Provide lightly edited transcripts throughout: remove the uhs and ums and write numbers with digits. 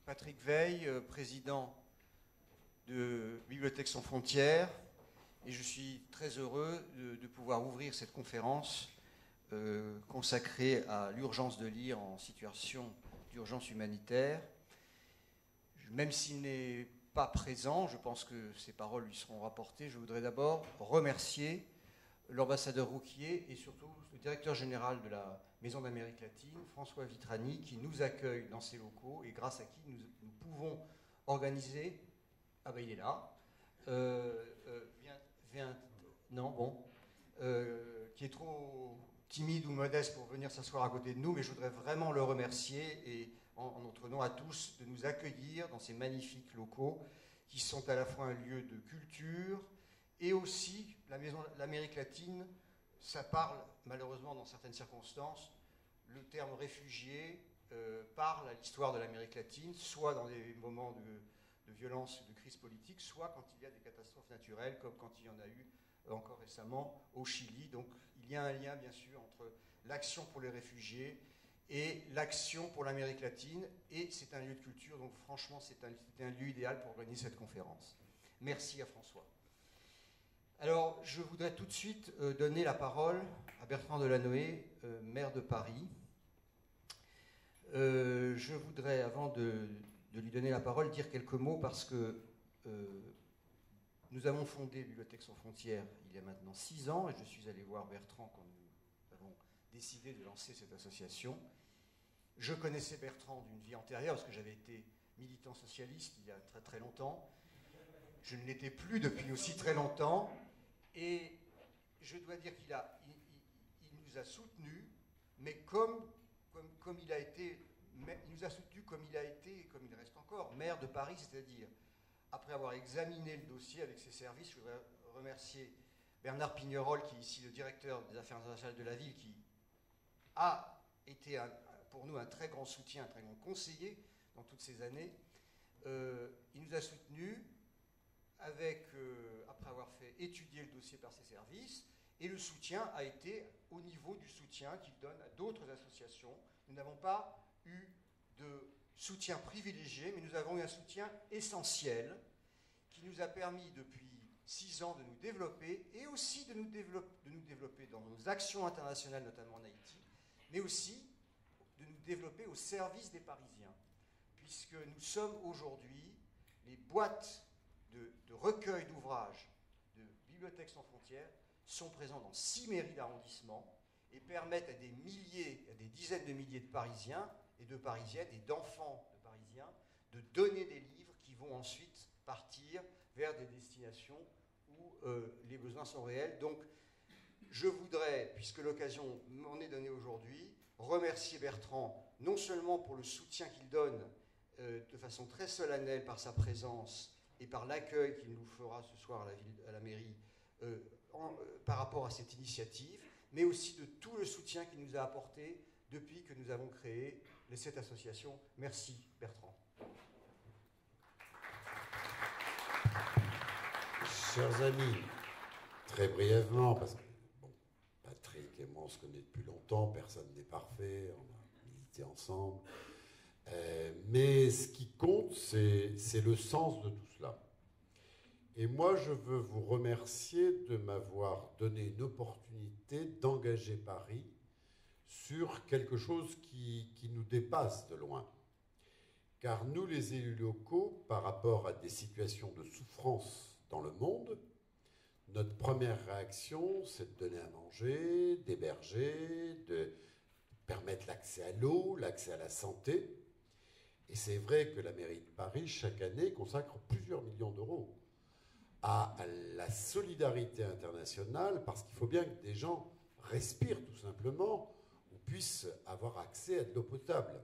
Patrick Veil, président de Bibliothèques sans frontières, et je suis très heureux de pouvoir ouvrir cette conférence consacrée à l'urgence de lire en situation d'urgence humanitaire. Même s'il n'est pas présent, je pense que ses paroles lui seront rapportées. Je voudrais d'abord remercier l'ambassadeur Rouquier et surtout le directeur général de la Maison d'Amérique latine, François Vitrani, qui nous accueille dans ses locaux et grâce à qui nous pouvons organiser... Ah ben il est là. Non, bon. Qui est trop timide ou modeste pour venir s'asseoir à côté de nous, mais je voudrais vraiment le remercier et en notre nom à tous de nous accueillir dans ces magnifiques locaux qui sont à la fois un lieu de culture et aussi l'Amérique latine. Ça parle malheureusement dans certaines circonstances, le terme réfugié parle à l'histoire de l'Amérique latine, soit dans des moments de violence, de crise politique, soit quand il y a des catastrophes naturelles, comme quand il y en a eu encore récemment au Chili. Donc il y a un lien, bien sûr, entre l'action pour les réfugiés et l'action pour l'Amérique latine, et c'est un lieu de culture, donc franchement, c'était un lieu idéal pour organiser cette conférence. Merci à François. Alors, je voudrais tout de suite donner la parole à Bertrand Delanoë, maire de Paris. Je voudrais, avant de lui donner la parole, dire quelques mots parce que nous avons fondé Bibliothèques sans frontières il y a maintenant 6 ans, et je suis allé voir Bertrand quand nous avons décidé de lancer cette association. Je connaissais Bertrand d'une vie antérieure parce que j'avais été militant socialiste il y a très très longtemps. Je ne l'étais plus depuis aussi très longtemps, et je dois dire qu'il nous a soutenus, mais comme il a été, il nous a soutenus comme il a été et comme il reste encore maire de Paris, c'est-à-dire après avoir examiné le dossier avec ses services. Je voudrais remercier Bernard Pignerol, qui est ici le directeur des affaires internationales de la ville, qui a été pour nous un très grand soutien, un très grand conseiller dans toutes ces années. Il nous a soutenus après avoir fait étudier le dossier par ses services, et le soutien a été au niveau du soutien qu'il donne à d'autres associations. Nous n'avons pas eu de soutien privilégié, mais nous avons eu un soutien essentiel qui nous a permis depuis 6 ans de nous développer, et aussi de nous développer dans nos actions internationales, notamment en Haïti, mais aussi de nous développer au service des Parisiens, puisque nous sommes aujourd'hui les boîtes de recueil d'ouvrages de Bibliothèques sans frontières sont présents dans 6 mairies d'arrondissement et permettent à des dizaines de milliers de Parisiens et de Parisiennes et d'enfants de Parisiens de donner des livres qui vont ensuite partir vers des destinations où les besoins sont réels. Donc, je voudrais, puisque l'occasion m'en est donnée aujourd'hui, remercier Bertrand, non seulement pour le soutien qu'il donne de façon très solennelle par sa présence et par l'accueil qu'il nous fera ce soir à la mairie par rapport à cette initiative, mais aussi de tout le soutien qu'il nous a apporté depuis que nous avons créé cette association. Merci Bertrand. Chers amis, très brièvement, parce que bon, Patrick et moi on se connaît depuis longtemps, personne n'est parfait, on a milité ensemble, mais ce qui compte, c'est le sens de tout cela. Et moi, je veux vous remercier de m'avoir donné une opportunité d'engager Paris sur quelque chose qui nous dépasse de loin. Car nous, les élus locaux, par rapport à des situations de souffrance dans le monde, notre première réaction, c'est de donner à manger, d'héberger, de permettre l'accès à l'eau, l'accès à la santé. Et c'est vrai que la mairie de Paris, chaque année, consacre plusieurs millions d'euros à la solidarité internationale, parce qu'il faut bien que des gens respirent tout simplement, ou puissent avoir accès à de l'eau potable,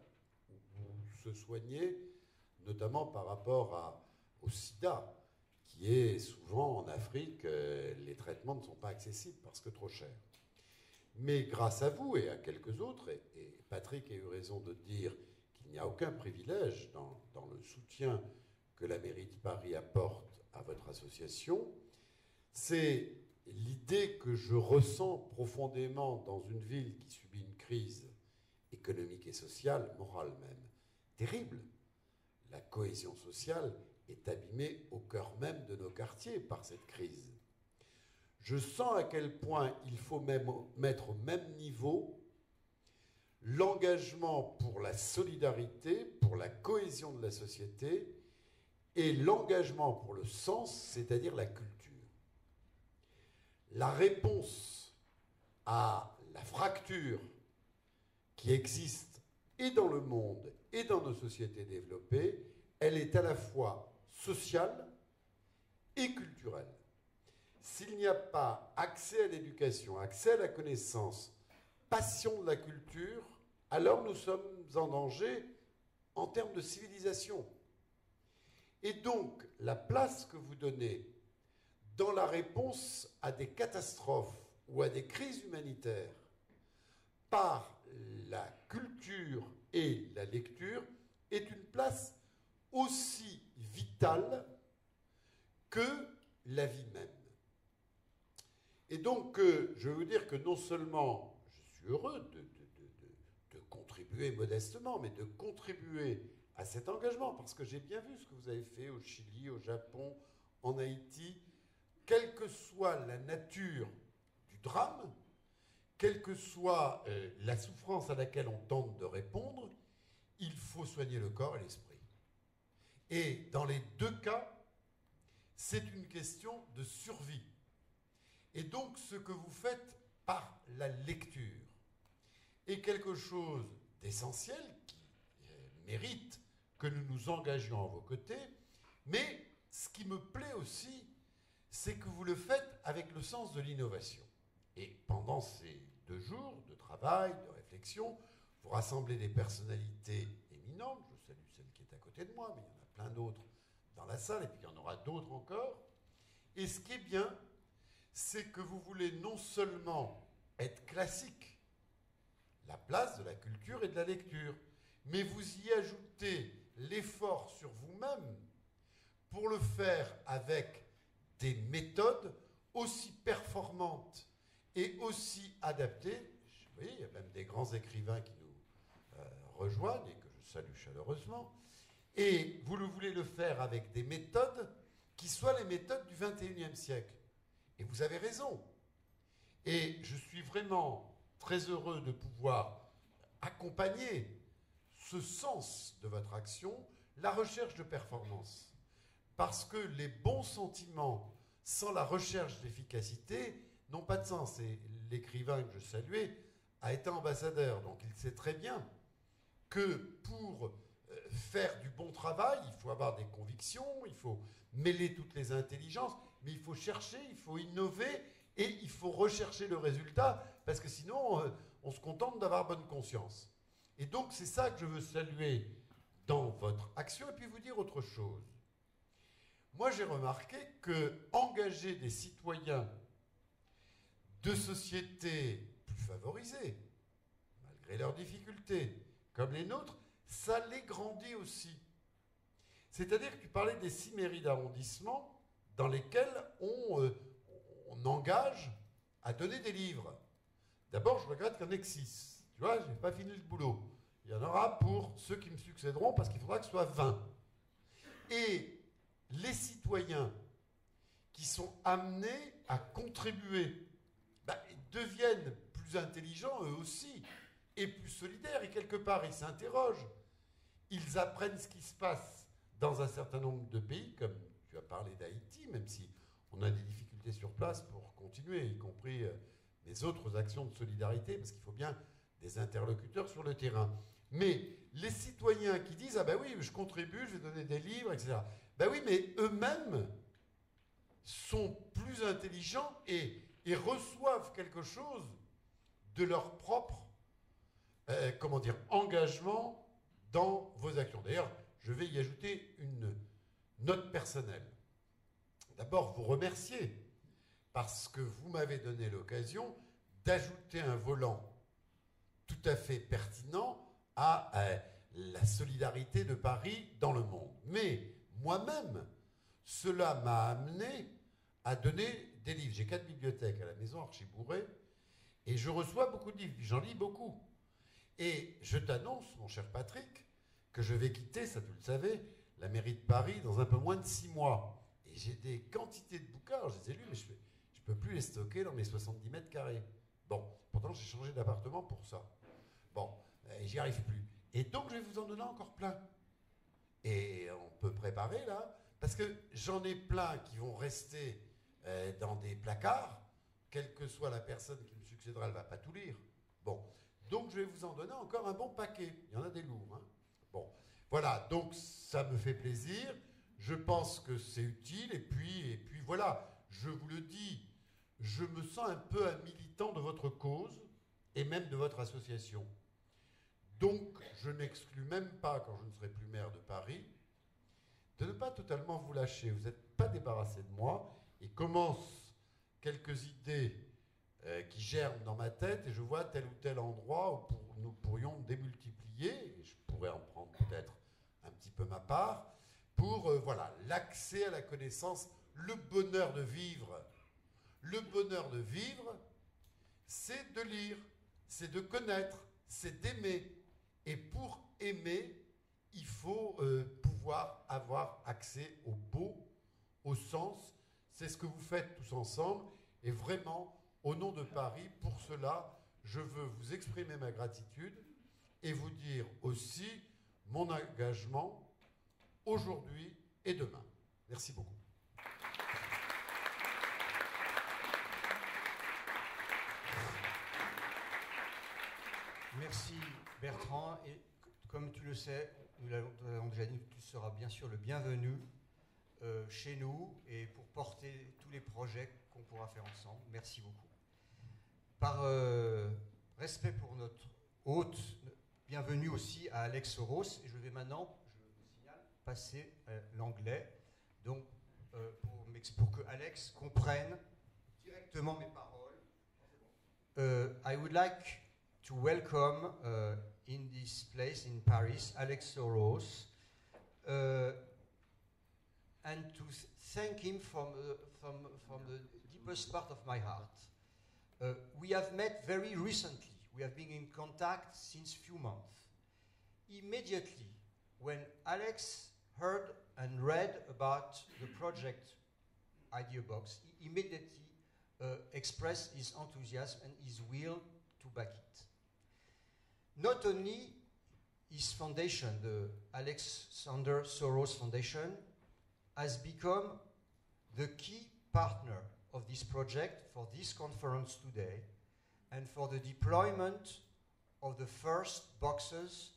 ou se soigner, notamment par rapport au sida, qui est souvent en Afrique, les traitements ne sont pas accessibles parce que trop chers. Mais grâce à vous et à quelques autres, et Patrick a eu raison de dire qu'il n'y a aucun privilège dans le soutien que la mairie de Paris apporte à votre association, c'est l'idée que je ressens profondément dans une ville qui subit une crise économique et sociale, morale même, terrible. la cohésion sociale est abîmée au cœur même de nos quartiers par cette crise. Je sens à quel point il faut même mettre au même niveau l'engagement pour la solidarité, pour la cohésion de la société, et l'engagement pour le sens, c'est-à-dire la culture. La réponse à la fracture qui existe et dans le monde et dans nos sociétés développées, elle est à la fois sociale et culturelle. S'il n'y a pas accès à l'éducation, accès à la connaissance, passion de la culture, alors nous sommes en danger en termes de civilisation. Et donc, la place que vous donnez dans la réponse à des catastrophes ou à des crises humanitaires par la culture et la lecture est une place aussi vitale que la vie même. Et donc, je veux vous dire que non seulement je suis heureux de contribuer modestement, mais de contribuer à cet engagement, parce que j'ai bien vu ce que vous avez fait au Chili, au Japon, en Haïti, quelle que soit la nature du drame, quelle que soit la souffrance à laquelle on tente de répondre, il faut soigner le corps et l'esprit. Et dans les deux cas, c'est une question de survie. Et donc, ce que vous faites par la lecture est quelque chose d'essentiel qui mérite que nous nous engagions à vos côtés, mais ce qui me plaît aussi, c'est que vous le faites avec le sens de l'innovation. Et pendant ces 2 jours de travail, de réflexion, vous rassemblez des personnalités éminentes. Je salue celle qui est à côté de moi, mais il y en a plein d'autres dans la salle, et puis il y en aura d'autres encore. Et ce qui est bien, c'est que vous voulez non seulement être classique, la place de la culture et de la lecture, mais vous y ajoutez l'effort sur vous-même pour le faire avec des méthodes aussi performantes et aussi adaptées. Vous voyez, il y a même des grands écrivains qui nous rejoignent et que je salue chaleureusement. Et vous voulez le faire avec des méthodes qui soient les méthodes du XXIe siècle. Et vous avez raison. Et je suis vraiment très heureux de pouvoir accompagner ce sens de votre action, la recherche de performance. Parce que les bons sentiments sans la recherche d'efficacité n'ont pas de sens. Et l'écrivain que je saluais a été ambassadeur, donc il sait très bien que pour faire du bon travail, il faut avoir des convictions, il faut mêler toutes les intelligences, mais il faut chercher, il faut innover et il faut rechercher le résultat, parce que sinon on se contente d'avoir bonne conscience. Et donc c'est ça que je veux saluer dans votre action, et puis vous dire autre chose. Moi j'ai remarqué que engager des citoyens de sociétés plus favorisées, malgré leurs difficultés, comme les nôtres, ça les grandit aussi. C'est-à-dire que tu parlais des 6 mairies d'arrondissement dans lesquelles on engage à donner des livres. D'abord, je regrette qu'il y en ait que 6. Tu vois, je n'ai pas fini le boulot. Il y en aura pour ceux qui me succéderont parce qu'il faudra que ce soit 20. Et les citoyens qui sont amenés à contribuer deviennent plus intelligents eux aussi et plus solidaires. Et quelque part, ils s'interrogent. Ils apprennent ce qui se passe dans un certain nombre de pays, comme tu as parlé d'Haïti, même si on a des difficultés sur place pour continuer, y compris les autres actions de solidarité, parce qu'il faut bien des interlocuteurs sur le terrain. Mais les citoyens qui disent « Ah ben oui, je contribue, je vais donner des livres, etc. » Ben oui, mais eux-mêmes sont plus intelligents et reçoivent quelque chose de leur propre engagement dans vos actions. D'ailleurs, je vais y ajouter une note personnelle. D'abord, vous remercier parce que vous m'avez donné l'occasion d'ajouter un volant tout à fait pertinent à la solidarité de Paris dans le monde. Mais moi-même, cela m'a amené à donner des livres. J'ai 4 bibliothèques à la maison, archi-bourrées, et je reçois beaucoup de livres, j'en lis beaucoup. Et je t'annonce, mon cher Patrick, que je vais quitter, ça tu le savais, la mairie de Paris dans un peu moins de 6 mois. Et j'ai des quantités de bouquins, alors je les ai lus, mais je ne peux plus les stocker dans mes 70 mètres carrés. Bon, pourtant j'ai changé d'appartement pour ça. Bon, j'y arrive plus. Et donc je vais vous en donner encore plein. Et on peut préparer là, parce que j'en ai plein qui vont rester dans des placards, quelle que soit la personne qui me succédera, elle ne va pas tout lire. Bon, donc je vais vous en donner encore un bon paquet. Il y en a des lourds. Hein. Bon, voilà, donc ça me fait plaisir. Je pense que c'est utile. Et puis voilà, je vous le dis, je me sens un peu un militant de votre cause et même de votre association. Donc, je n'exclus même pas, quand je ne serai plus maire de Paris, de ne pas totalement vous lâcher. Vous n'êtes pas débarrassé de moi. Et commencent quelques idées qui germent dans ma tête et je vois tel ou tel endroit où nous pourrions démultiplier, et je pourrais en prendre peut-être un petit peu ma part, pour voilà, l'accès à la connaissance, le bonheur de vivre. Le bonheur de vivre, c'est de lire, c'est de connaître, c'est d'aimer. Et pour aimer, il faut pouvoir avoir accès au beau, au sens. C'est ce que vous faites tous ensemble. Et vraiment, au nom de Paris, pour cela, je veux vous exprimer ma gratitude et vous dire aussi mon engagement aujourd'hui et demain. Merci beaucoup. Merci Bertrand. Et comme tu le sais, nous l'avons déjà dit, tu seras bien sûr le bienvenu chez nous et pour porter tous les projets qu'on pourra faire ensemble. Merci beaucoup. Par respect pour notre hôte, bienvenue aussi à Alex Soros. Et je vais maintenant, je vous signale, passer l'anglais. Donc, pour que Alex comprenne directement mes paroles. I would like to welcome in this place in Paris, Alex Soros, and to thank him from the deepest part of my heart. We have met very recently. We have been in contact since few months. Immediately, when Alex heard and read about the project Idea Box, he immediately expressed his enthusiasm and his will to back it. Not only his foundation, the Alexander Soros Foundation, has become the key partner of this project for this conference today and for the deployment of the first boxes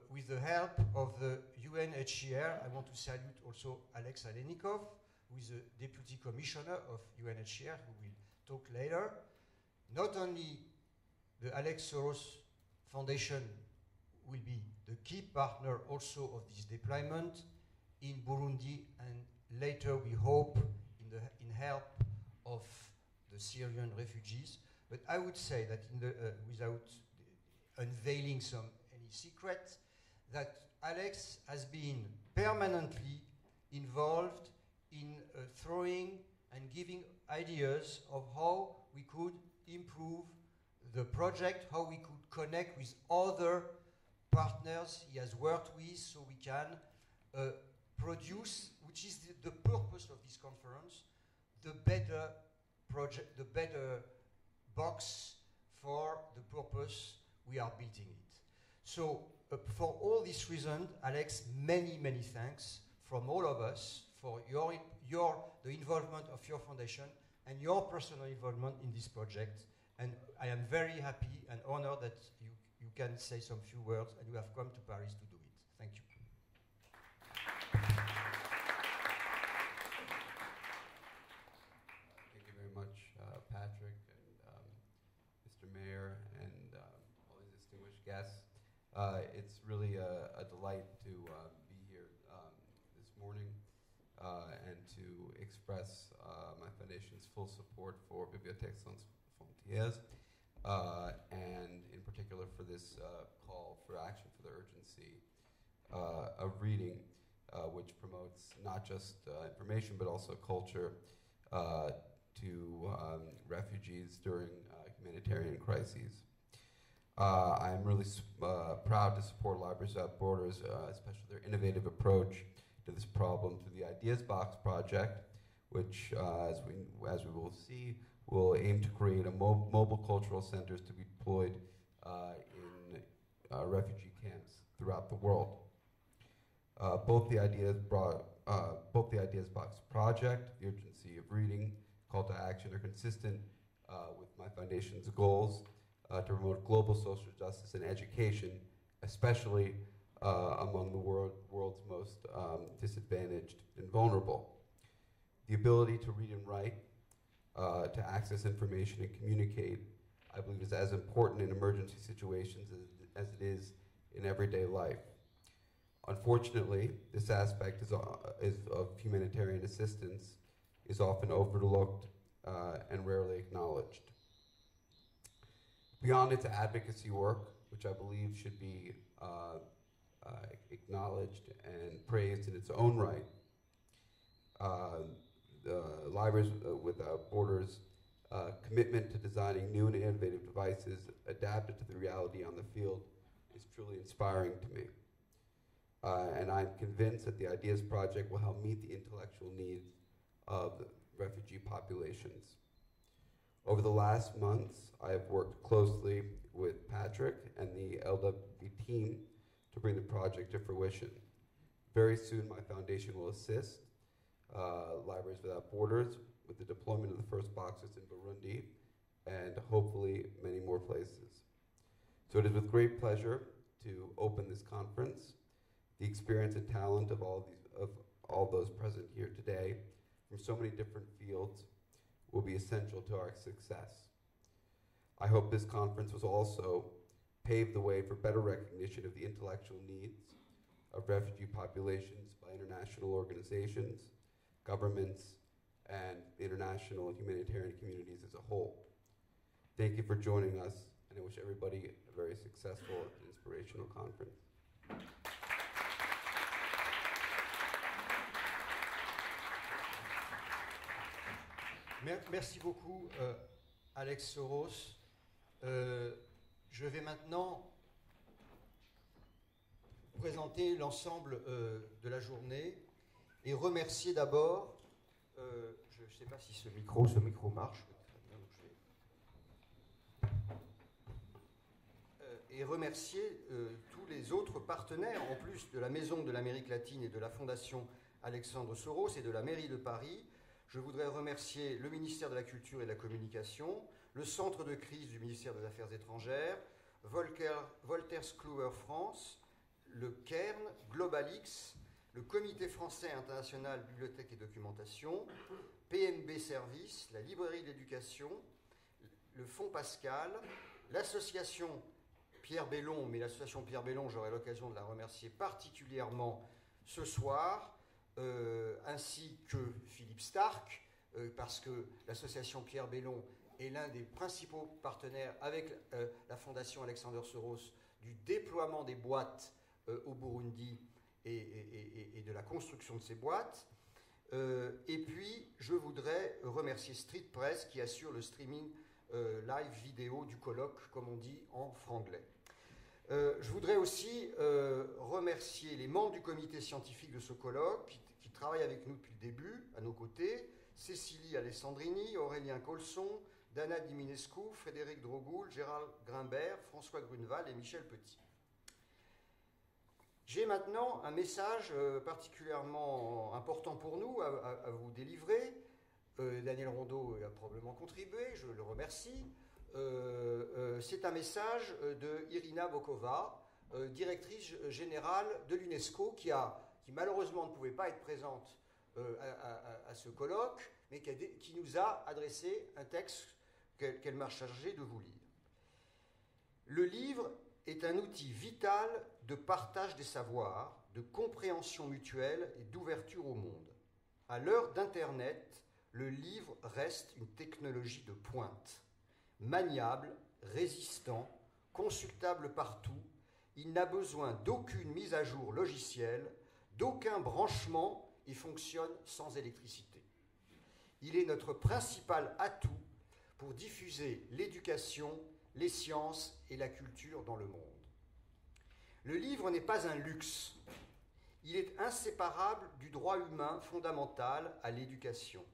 with the help of the UNHCR. I want to salute also Alex Alenikov, who is the Deputy Commissioner of UNHCR, who will talk later. Not only the Alex Soros Foundation will be the key partner also of this deployment in Burundi and later we hope in help of the Syrian refugees. But I would say that without unveiling any secret, that Alex has been permanently involved in throwing and giving ideas of how we could improve the project, how we could connect with other partners he has worked with so we can produce, which is the purpose of this conference, the better project, the better box for the purpose we are building it. So for all these reasons, Alex, many, many thanks from all of us for the involvement of your foundation and your personal involvement in this project. And I am very happy and honored that you can say some few words and you have come to Paris to do it. Thank you. Thank you very much, Patrick and Mr. Mayor and all these distinguished guests. It's really a delight to be here this morning and to express my foundation's full support for Bibliothèque Sans Frontières and in particular for this call for action for the urgency of reading, which promotes not just information but also culture to refugees during humanitarian crises. I'm really proud to support Libraries Without Borders, especially their innovative approach to this problem through the Ideas Box project, which, as we will see, will aim to create mobile cultural centers to be deployed in refugee camps throughout the world. Both the Ideas Box project, the urgency of reading, call to action are consistent with my foundation's goals to promote global social justice and education, especially among the world's most disadvantaged and vulnerable. The ability to read and write, to access information and communicate, I believe is as important in emergency situations as it is in everyday life. Unfortunately, this aspect of humanitarian assistance is often overlooked and rarely acknowledged. Beyond its advocacy work, which I believe should be acknowledged and praised in its own right, the Libraries Without Borders' commitment to designing new and innovative devices adapted to the reality on the field is truly inspiring to me. And I'm convinced that the Ideas Project will help meet the intellectual needs of the refugee populations. Over the last months, I have worked closely with Patrick and the LW team to bring the project to fruition. Very soon, my foundation will assist Libraries Without Borders with the deployment of the first boxes in Burundi and hopefully many more places. So it is with great pleasure to open this conference. The experience and talent of all those present here today from so many different fields will be essential to our success. I hope this conference will also pave the way for better recognition of the intellectual needs of refugee populations by international organizations, governments, and international humanitarian communities as a whole. Thank you for joining us, and I wish everybody a very successful and inspirational conference. Merci beaucoup, Alex Soros. Je vais maintenant présenter l'ensemble de la journée et remercier d'abord, je ne sais pas si ce micro marche, et remercier tous les autres partenaires, en plus de la Maison de l'Amérique latine et de la Fondation Alexandre Soros et de la mairie de Paris. Je voudrais remercier le ministère de la Culture et de la Communication, le centre de crise du ministère des Affaires étrangères, Wolters Kluwer France, le Cairn, Globalix, le Comité français international Bibliothèque et Documentation, PMB Service, la Librairie de l'Éducation, le Fonds Pascal, l'association Pierre Bellon, mais l'association Pierre Bellon, j'aurai l'occasion de la remercier particulièrement ce soir, ainsi que Philippe Stark, parce que l'association Pierre Bellon est l'un des principaux partenaires avec la Fondation Alexander Soros du déploiement des boîtes au Burundi et de la construction de ces boîtes. Et puis, je voudrais remercier Street Press qui assure le streaming live vidéo du colloque, comme on dit en franglais. Je voudrais aussi remercier les membres du comité scientifique de ce colloque qui travaillent avec nous depuis le début, à nos côtés, Cécilie Alessandrini, Aurélien Colson, Dana Diminescu, Frédéric Drogoul, Gérald Grimbert, François Gruneval et Michel Petit. J'ai maintenant un message particulièrement important pour nous à vous délivrer. Daniel Rondeau a probablement contribué, je le remercie. C'est un message de Irina Bokova, directrice générale de l'UNESCO, qui malheureusement ne pouvait pas être présente à ce colloque, mais qui nous a adressé un texte qu'elle m'a chargé de vous lire. Le livre est un outil vital de partage des savoirs, de compréhension mutuelle et d'ouverture au monde. À l'heure d'Internet, le livre reste une technologie de pointe. Maniable, résistant, consultable partout, il n'a besoin d'aucune mise à jour logicielle, d'aucun branchement et fonctionne sans électricité. Il est notre principal atout pour diffuser l'éducation, les sciences et la culture dans le monde. Le livre n'est pas un luxe. Il est inséparable du droit humain fondamental à l'éducation.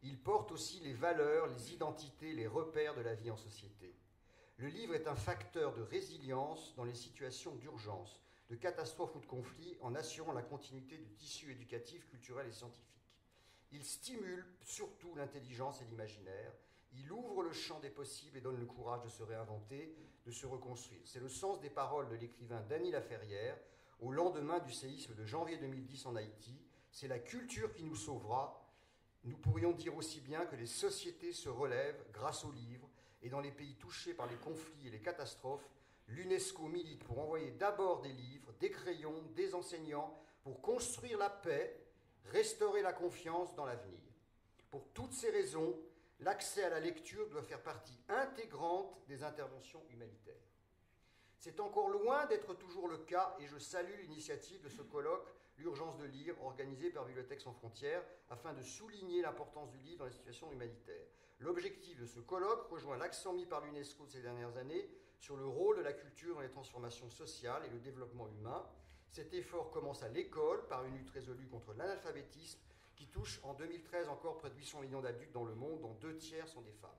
Il porte aussi les valeurs, les identités, les repères de la vie en société. Le livre est un facteur de résilience dans les situations d'urgence, de catastrophe ou de conflit, en assurant la continuité du tissu éducatif, culturel et scientifique. Il stimule surtout l'intelligence et l'imaginaire. Il ouvre le champ des possibles et donne le courage de se réinventer, de se reconstruire. C'est le sens des paroles de l'écrivain Dany Laferrière au lendemain du séisme de janvier 2010 en Haïti. C'est la culture qui nous sauvera. Nous pourrions dire aussi bien que les sociétés se relèvent grâce aux livres, et dans les pays touchés par les conflits et les catastrophes, l'UNESCO milite pour envoyer d'abord des livres, des crayons, des enseignants, pour construire la paix, restaurer la confiance dans l'avenir. Pour toutes ces raisons, l'accès à la lecture doit faire partie intégrante des interventions humanitaires. C'est encore loin d'être toujours le cas, et je salue l'initiative de ce colloque « L'urgence de lire » organisé par Bibliothèques sans frontières afin de souligner l'importance du livre dans les situations humanitaires. L'objectif de ce colloque rejoint l'accent mis par l'UNESCO ces dernières années sur le rôle de la culture dans les transformations sociales et le développement humain. Cet effort commence à l'école par une lutte résolue contre l'analphabétisme qui touche en 2013 encore près de 800 millions d'adultes dans le monde, dont 2/3 sont des femmes.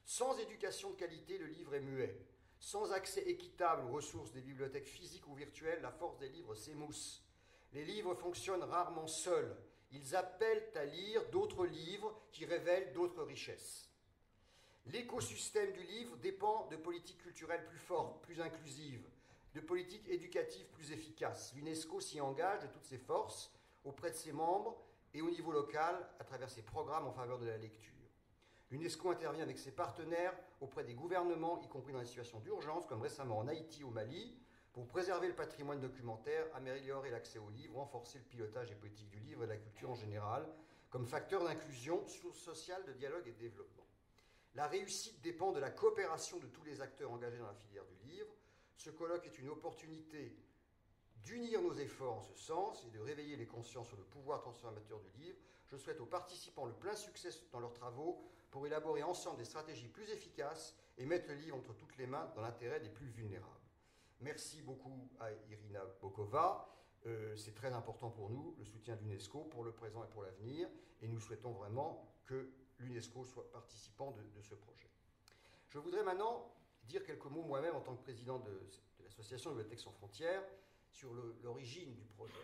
Sans éducation de qualité, le livre est muet. Sans accès équitable aux ressources des bibliothèques physiques ou virtuelles, la force des livres s'émousse. Les livres fonctionnent rarement seuls. Ils appellent à lire d'autres livres qui révèlent d'autres richesses. L'écosystème du livre dépend de politiques culturelles plus fortes, plus inclusives, de politiques éducatives plus efficaces. L'UNESCO s'y engage de toutes ses forces auprès de ses membres et au niveau local à travers ses programmes en faveur de la lecture. L'UNESCO intervient avec ses partenaires auprès des gouvernements, y compris dans les situations d'urgence, comme récemment en Haïti, au Mali, pour préserver le patrimoine documentaire, améliorer l'accès aux livres, renforcer le pilotage des politiques du livre et de la culture en général, comme facteur d'inclusion, source sociale de dialogue et de développement. La réussite dépend de la coopération de tous les acteurs engagés dans la filière du livre. Ce colloque est une opportunité d'unir nos efforts en ce sens et de réveiller les consciences sur le pouvoir transformateur du livre. Je souhaite aux participants le plein succès dans leurs travaux pour élaborer ensemble des stratégies plus efficaces et mettre le livre entre toutes les mains dans l'intérêt des plus vulnérables. Merci beaucoup à Irina Bokova. C'est très important pour nous, le soutien de l'UNESCO pour le présent et pour l'avenir, et nous souhaitons vraiment que l'UNESCO soit participant de ce projet. Je voudrais maintenant dire quelques mots moi-même en tant que président de l'association Bibliothèques sans frontières sur l'origine du projet.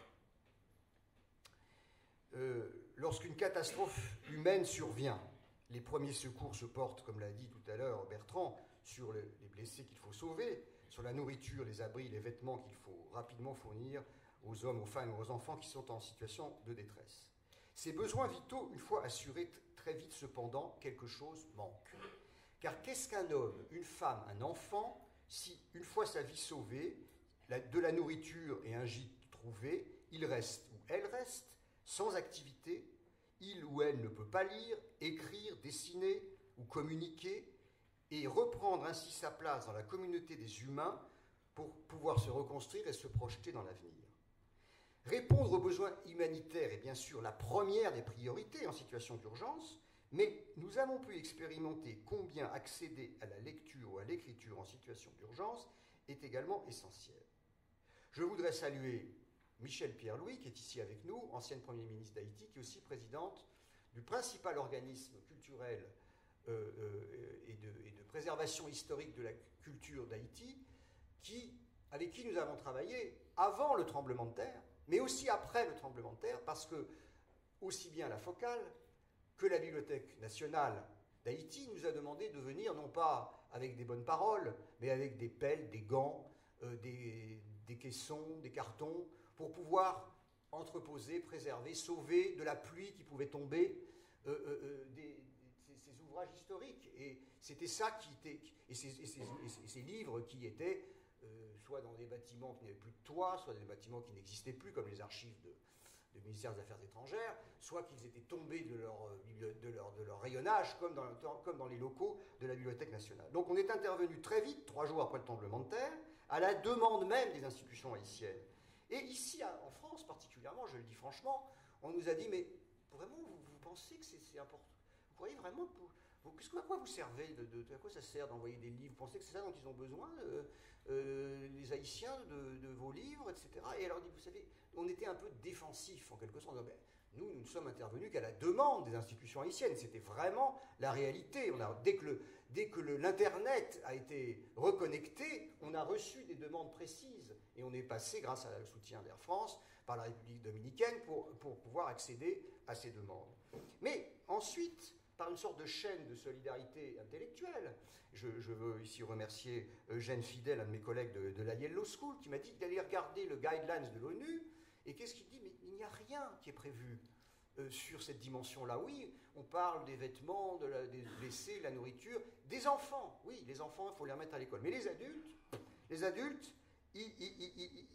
Lorsqu'une catastrophe humaine survient, les premiers secours se portent, comme l'a dit tout à l'heure Bertrand, sur les blessés qu'il faut sauver, sur la nourriture, les abris, les vêtements qu'il faut rapidement fournir aux hommes, aux femmes et aux enfants qui sont en situation de détresse. Ces besoins vitaux, une fois assurés, très vite cependant, quelque chose manque. Car qu'est-ce qu'un homme, une femme, un enfant, si, une fois sa vie sauvée, de la nourriture et un gîte trouvé, il reste, ou elle reste, sans activité, il ou elle ne peut pas lire, écrire, dessiner ou communiquer, et reprendre ainsi sa place dans la communauté des humains pour pouvoir se reconstruire et se projeter dans l'avenir. Répondre aux besoins humanitaires est bien sûr la première des priorités en situation d'urgence, mais nous avons pu expérimenter combien accéder à la lecture ou à l'écriture en situation d'urgence est également essentiel. Je voudrais saluer Michèle Pierre-Louis, qui est ici avec nous, ancienne Premier ministre d'Haïti, qui est aussi présidente du principal organisme culturel et de préservation historique de la culture d'Haïti, avec qui nous avons travaillé avant le tremblement de terre, mais aussi après le tremblement de terre, parce que aussi bien la Focale que la Bibliothèque nationale d'Haïti nous a demandé de venir, non pas avec des bonnes paroles, mais avec des pelles, des gants, des caissons, des cartons, pour pouvoir entreposer, préserver, sauver de la pluie qui pouvait tomber ces ouvrages historiques. Et c'était ça qui était, et ces livres qui étaient soit dans des bâtiments qui n'avaient plus de toit, soit dans des bâtiments qui n'existaient plus, comme les archives du ministère des Affaires étrangères, soit qu'ils étaient tombés de leur rayonnage, comme dans les locaux de la Bibliothèque nationale. Donc on est intervenu très vite, 3 jours après le tremblement de terre, à la demande même des institutions haïtiennes. Et ici, en France particulièrement, je le dis franchement, on nous a dit, mais vraiment, vous pensez que c'est important? Vous croyez vraiment que À quoi vous servez à quoi ça sert d'envoyer des livres? Vous pensez que c'est ça dont ils ont besoin, les Haïtiens, de vos livres, etc. Et alors, vous savez, on était un peu défensif, en quelque sorte. Nous ne sommes intervenus qu'à la demande des institutions haïtiennes. C'était vraiment la réalité. Dès que l'Internet a été reconnecté, on a reçu des demandes précises. Et on est passé, grâce au soutien d'Air France, par la République dominicaine pour pouvoir accéder à ces demandes. Mais ensuite, par une sorte de chaîne de solidarité intellectuelle, je veux ici remercier Eugène Fidel, un de mes collègues de la Yellow School, qui m'a dit d'aller regarder le guidelines de l'ONU. Et qu'est-ce qu'il dit? Mais il n'y a rien qui est prévu sur cette dimension-là. Oui, on parle des vêtements, des blessés, de la nourriture, des enfants. Oui, les enfants, il faut les remettre à l'école. Mais les adultes, il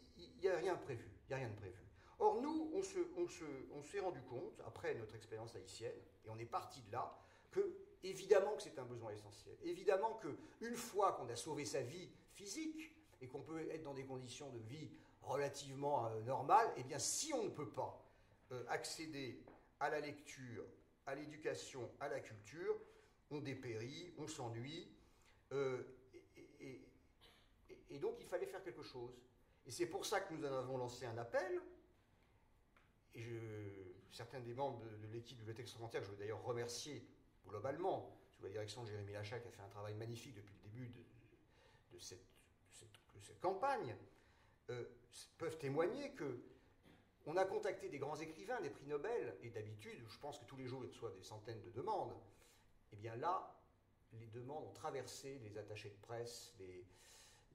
n'y a rien de prévu. Il n'y a rien de prévu. Or, nous, on s'est rendu compte, après notre expérience haïtienne, et on est parti de là, que, évidemment que c'est un besoin essentiel. Évidemment qu'une fois qu'on a sauvé sa vie physique, et qu'on peut être dans des conditions de vie relativement normales, eh bien, si on ne peut pas accéder à la lecture, à l'éducation, à la culture, on dépérit, on s'ennuie, et donc il fallait faire quelque chose. Et c'est pour ça que nous en avons lancé un appel, et certains des membres de l'équipe de Bibliothèque Frontière, que je veux d'ailleurs remercier globalement, sous la direction de Jérémy Lachat, qui a fait un travail magnifique depuis le début de cette campagne, peuvent témoigner que on a contacté des grands écrivains, des prix Nobel, et d'habitude, je pense que tous les jours, il reçoit des centaines de demandes. Et bien là, les demandes ont traversé les attachés de presse,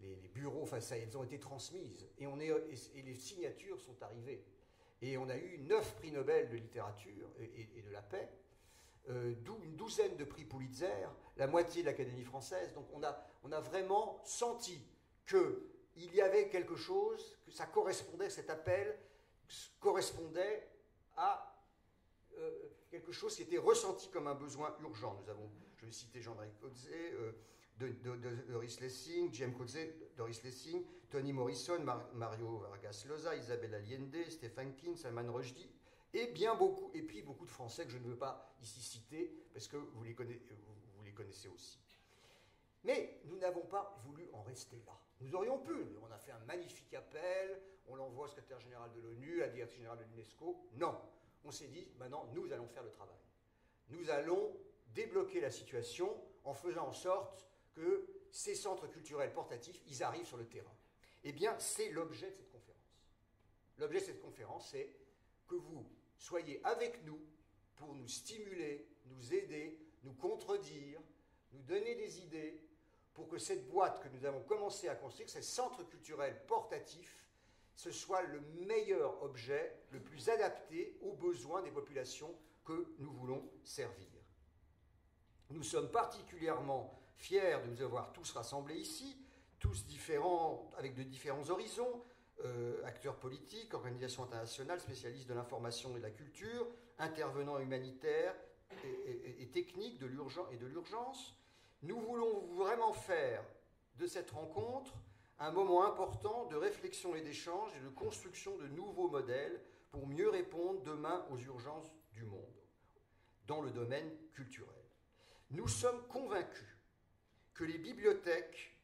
les bureaux, enfin ça, elles ont été transmises. Et les signatures sont arrivées. Et on a eu 9 prix Nobel de littérature et de la paix, d'où une douzaine de prix Pulitzer, la moitié de l'Académie française. Donc on a vraiment senti qu'il y avait quelque chose, que ça correspondait, cet appel correspondait à quelque chose qui était ressenti comme un besoin urgent. Je vais citer Jean-Marie Coetzee, Doris Lessing, James Coetzee, Doris Lessing, Toni Morrison, Mario Vargas Llosa, Isabelle Allende, Stephen King, Salman Rushdie, et puis beaucoup de Français que je ne veux pas ici citer, parce que vous les connaissez aussi. Mais nous n'avons pas voulu en rester là. Nous aurions pu. On a fait un magnifique appel, on l'envoie au secrétaire général de l'ONU, à la direction générale de l'UNESCO. Non. On s'est dit, maintenant, nous allons faire le travail. Nous allons débloquer la situation en faisant en sorte que ces centres culturels portatifs, ils arrivent sur le terrain. Eh bien, c'est l'objet de cette conférence. L'objet de cette conférence, c'est que vous soyez avec nous pour nous stimuler, nous aider, nous contredire, nous donner des idées, pour que cette boîte que nous avons commencé à construire, ces centres culturels portatifs, ce soit le meilleur objet, le plus adapté aux besoins des populations que nous voulons servir. Nous sommes particulièrement fiers de nous avoir tous rassemblés ici, tous différents, avec de différents horizons, acteurs politiques, organisations internationales, spécialistes de l'information et de la culture, intervenants humanitaires et techniques de l'urgence. Nous voulons vraiment faire de cette rencontre un moment important de réflexion et d'échange et de construction de nouveaux modèles pour mieux répondre demain aux urgences du monde dans le domaine culturel. Nous sommes convaincus que les bibliothèques,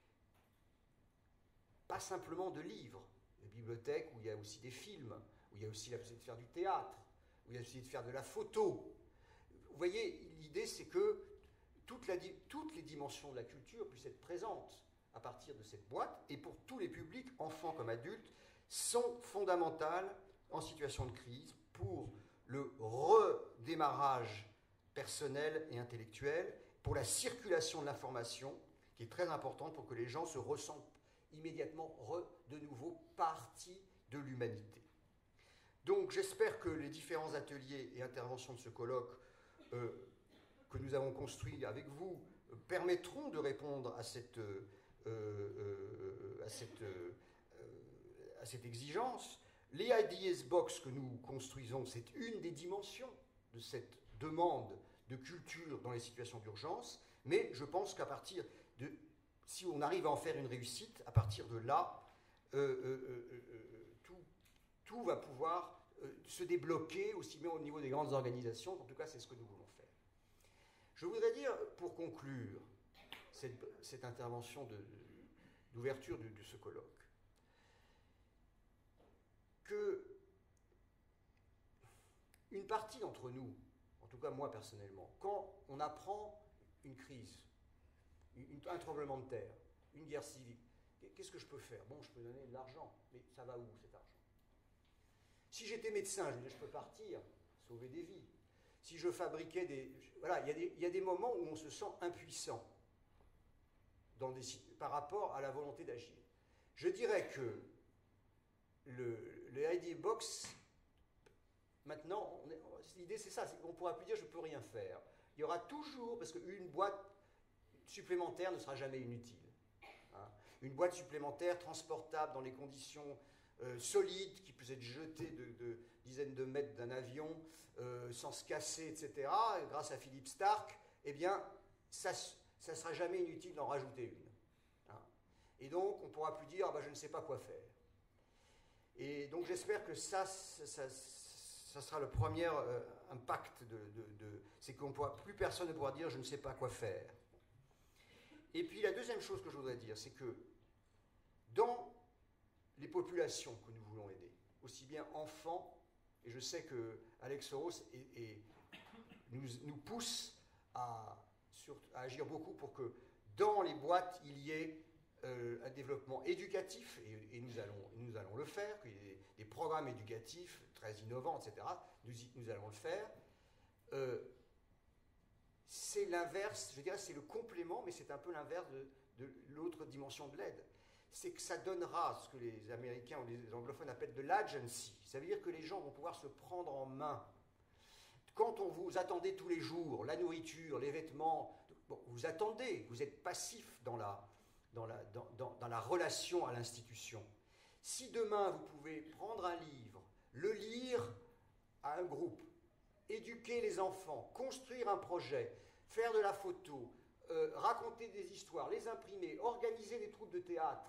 pas simplement de livres, les bibliothèques où il y a aussi des films, où il y a aussi la possibilité de faire du théâtre, où il y a la possibilité de faire de la photo. Vous voyez, l'idée c'est que toutes les dimensions de la culture puissent être présentes à partir de cette boîte, et pour tous les publics, enfants comme adultes, sont fondamentales en situation de crise pour le redémarrage personnel et intellectuel, pour la circulation de l'information, qui est très importante pour que les gens se ressentent immédiatement de nouveau partie de l'humanité. Donc j'espère que les différents ateliers et interventions de ce colloque que nous avons construit avec vous permettront de répondre à cette exigence. Les IDS Box que nous construisons, c'est une des dimensions de cette demande de culture dans les situations d'urgence, mais je pense qu'à partir de, si on arrive à en faire une réussite, à partir de là, tout va pouvoir se débloquer, aussi bien au niveau des grandes organisations, en tout cas c'est ce que nous voulons faire. Je voudrais dire, pour conclure cette intervention d'ouverture de ce colloque, que une partie d'entre nous, en tout cas moi personnellement, quand on apprend une crise, un tremblement de terre, une guerre civile, qu'est-ce que je peux faire? Bon, je peux donner de l'argent, mais ça va où cet argent? Si j'étais médecin, je peux partir, sauver des vies. Si je fabriquais des... Voilà, il y a des moments où on se sent impuissant par rapport à la volonté d'agir. Je dirais que le ID Box, maintenant, l'idée c'est ça, on ne pourra plus dire je ne peux rien faire. Il y aura toujours, parce qu'une boîte supplémentaire ne sera jamais inutile. Hein. Une boîte supplémentaire transportable dans les conditions solides, qui peut être jetée de dizaines de mètres d'un avion, sans se casser, etc., grâce à Philippe Stark, eh bien, ça ne sera jamais inutile d'en rajouter une. Hein. Et donc, on ne pourra plus dire ah ben, je ne sais pas quoi faire. Et donc, j'espère que ça sera le premier impact c'est qu'on pourra, plus personne ne pourra dire je ne sais pas quoi faire. Et puis, la deuxième chose que je voudrais dire, c'est que dans les populations que nous voulons aider, aussi bien enfants, et je sais que Alex Soros nous pousse à agir beaucoup pour que dans les boîtes, il y ait un développement éducatif, et nous allons le faire, qu'il y ait des programmes éducatifs très innovants, etc. Nous allons le faire. C'est l'inverse, je dirais c'est le complément, mais c'est un peu l'inverse de l'autre dimension de l'aide. C'est que ça donnera ce que les Américains ou les anglophones appellent de l'agency. Ça veut dire que les gens vont pouvoir se prendre en main. Quand on vous attendez tous les jours, la nourriture, les vêtements, bon, vous attendez, vous êtes passif dans la relation à l'institution. Si demain vous pouvez prendre un livre, le lire à un groupe, éduquer les enfants, construire un projet, faire de la photo, raconter des histoires, les imprimer, organiser des troupes de théâtre,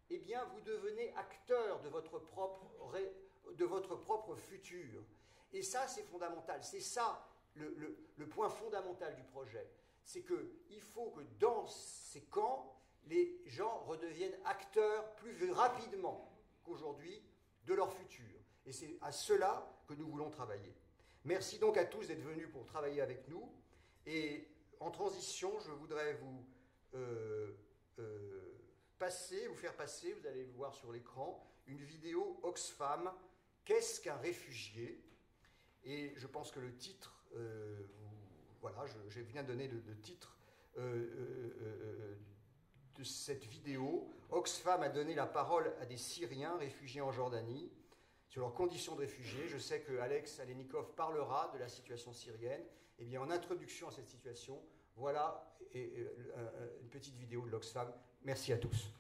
eh bien, vous devenez acteur de votre propre futur. Et ça, c'est fondamental. C'est ça le point fondamental du projet. C'est qu'il faut que dans ces camps, les gens redeviennent acteurs plus rapidement qu'aujourd'hui de leur futur. Et c'est à cela que nous voulons travailler. Merci donc à tous d'être venus pour travailler avec nous. Et en transition, je voudrais vous faire passer, vous allez voir sur l'écran, une vidéo Oxfam, qu'est-ce qu'un réfugié? Et je pense que le titre, voilà, je viens de donner le titre de cette vidéo. Oxfam a donné la parole à des Syriens réfugiés en Jordanie sur leurs conditions de réfugiés. Je sais que Alex Alenikov parlera de la situation syrienne. Eh bien, en introduction à cette situation, voilà une petite vidéo de l'Oxfam. Merci à tous.